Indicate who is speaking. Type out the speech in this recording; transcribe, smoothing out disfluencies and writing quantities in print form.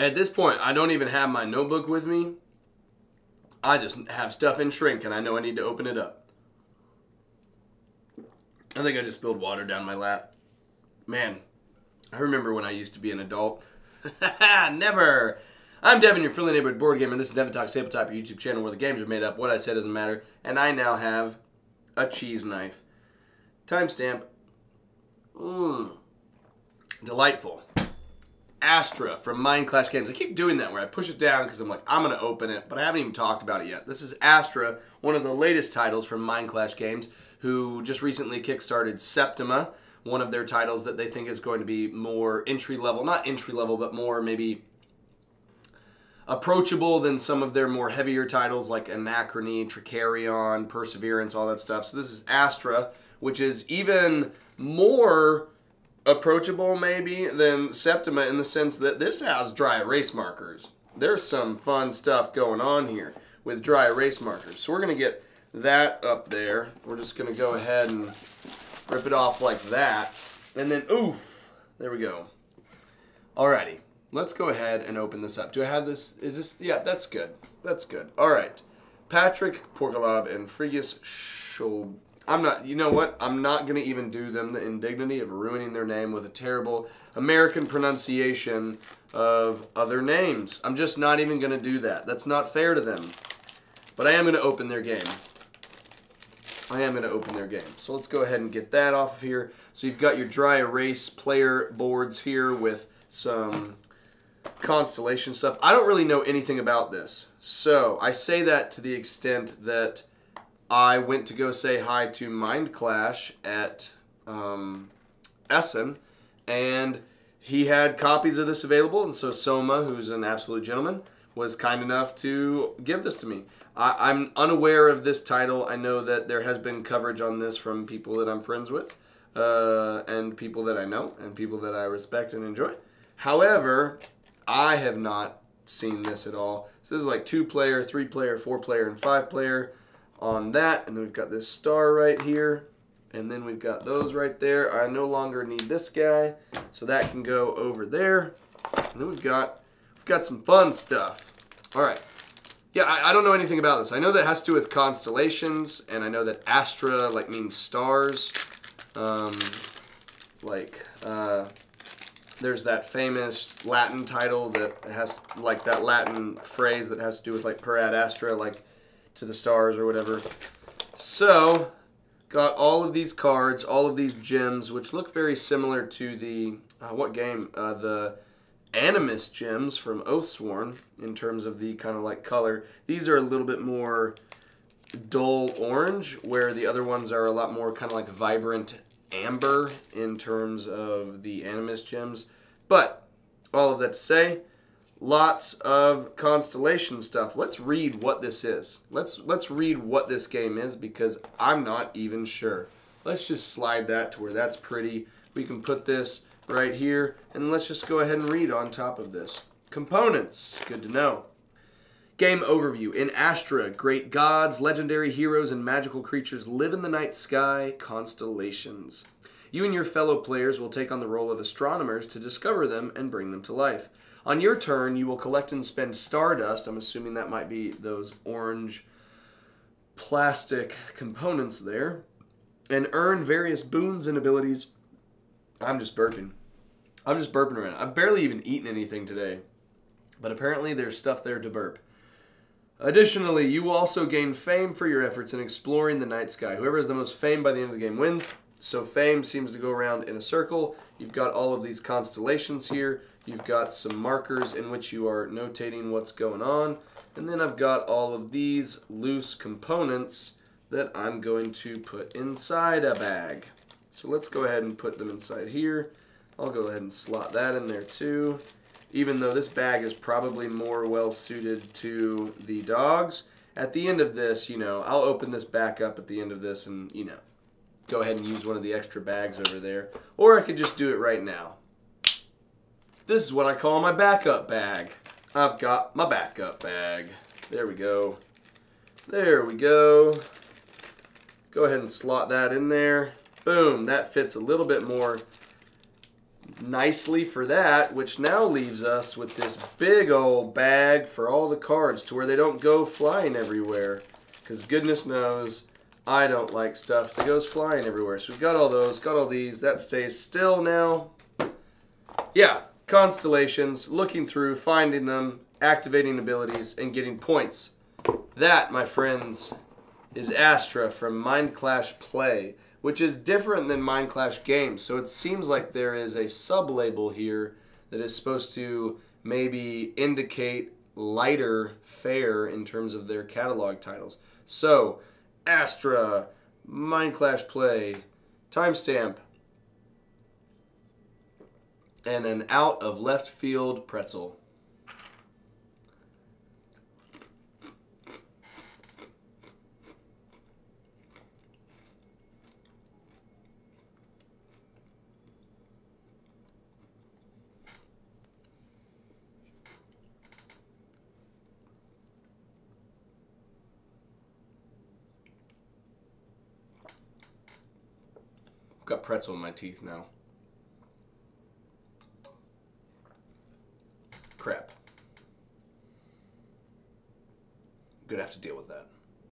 Speaker 1: At this point, I don't even have my notebook with me. I just have stuff in shrink, and I know I need to open it up. I think I just spilled water down my lap. Man, I remember when I used to be an adult. Never! I'm Devin, your friendly neighborhood board gamer. This is Devin Talks Tabletop, your YouTube channel where the games are made up. What I said doesn't matter. And I now have a cheese knife. Timestamp. Delightful. Astra from Mind Clash Games. I keep doing that where I push it down because I'm like, I'm going to open it, but I haven't even talked about it yet. This is Astra, one of the latest titles from Mind Clash Games, who just recently kickstarted Septima, one of their titles that they think is going to be more entry-level, not entry-level, but more maybe approachable than some of their more heavier titles like Anachrony, Tricarion, Perseverance, all that stuff. So this is Astra, which is even more approachable maybe than Septima in the sense that this has dry erase markers. There's some fun stuff going on here with dry erase markers. So we're going to get that up there. We're just going to go ahead and rip it off like that. And then, oof, there we go. Alrighty, let's go ahead and open this up. Do I have this? Is this? Yeah, that's good. That's good. Alright. Patrik, Porkoláb, and Frigyes, Schőberl. You know what? I'm not going to even do them the indignity of ruining their name with a terrible American pronunciation of other names. I'm just not even going to do that. That's not fair to them. But I am going to open their game. So let's go ahead and get that off of here. So you've got your dry erase player boards here with some constellation stuff. I don't really know anything about this. So I say that to the extent that I went to go say hi to Mind Clash at Essen, and he had copies of this available, and so Soma, who's an absolute gentleman, was kind enough to give this to me. I'm unaware of this title. I know that there has been coverage on this from people that I'm friends with, and people that I know, and people that I respect and enjoy. However, I have not seen this at all. So this is like 2-player, 3-player, 4-player, and 5-player. On that, and then we've got this star right here, and then we've got those right there. I no longer need this guy, so that can go over there. And then we've got some fun stuff. All right, yeah, I don't know anything about this. I know that it has to do with constellations, and I know that Astra like means stars. There's that famous Latin title that has like that Latin phrase that has to do with like per ad astra, like to the stars or whatever. So, got all of these cards, all of these gems, which look very similar to the, what game? The Animus gems from Oathsworn in terms of the kind of like color. These are a little bit more dull orange, where the other ones are a lot more kind of like vibrant amber in terms of the Animus gems. But, all of that to say, lots of constellation stuff. Let's read what this is. Let's read what this game is because I'm not even sure. Let's just slide that to where that's pretty. We can put this right here, and let's just go ahead and read on top of this. Components, good to know. Game overview. In Astra, great gods, legendary heroes, and magical creatures live in the night sky, constellations. You and your fellow players will take on the role of astronomers to discover them and bring them to life. On your turn, you will collect and spend stardust. I'm assuming that might be those orange plastic components there. And earn various boons and abilities. I'm just burping around. I've barely even eaten anything today. But apparently there's stuff there to burp. Additionally, you will also gain fame for your efforts in exploring the night sky. Whoever has the most fame by the end of the game wins. So fame seems to go around in a circle. You've got all of these constellations here. You've got some markers in which you are notating what's going on. And then I've got all of these loose components that I'm going to put inside a bag. So let's go ahead and put them inside here. I'll go ahead and slot that in there too. Even though this bag is probably more well suited to the dogs. At the end of this, you know, I'll open this back up at the end of this and, you know, go ahead and use one of the extra bags over there. Or I could just do it right now. This is what I call my backup bag. I've got my backup bag. There we go. There we go. Go ahead and slot that in there. Boom. That fits a little bit more nicely for that, which now leaves us with this big old bag for all the cards to where they don't go flying everywhere. Because goodness knows, I don't like stuff that goes flying everywhere. So we've got all those, got all these. That stays still now. Yeah, constellations, looking through, finding them, activating abilities, and getting points. That, my friends, is Astra from Mind Clash Play, which is different than Mind Clash Games. So it seems like there is a sub-label here that is supposed to maybe indicate lighter fare in terms of their catalog titles. So, Astra, Mind Clash Play, timestamp, and an out of left field pretzel. I've got pretzel in my teeth now. Crap. I'm gonna have to deal with that.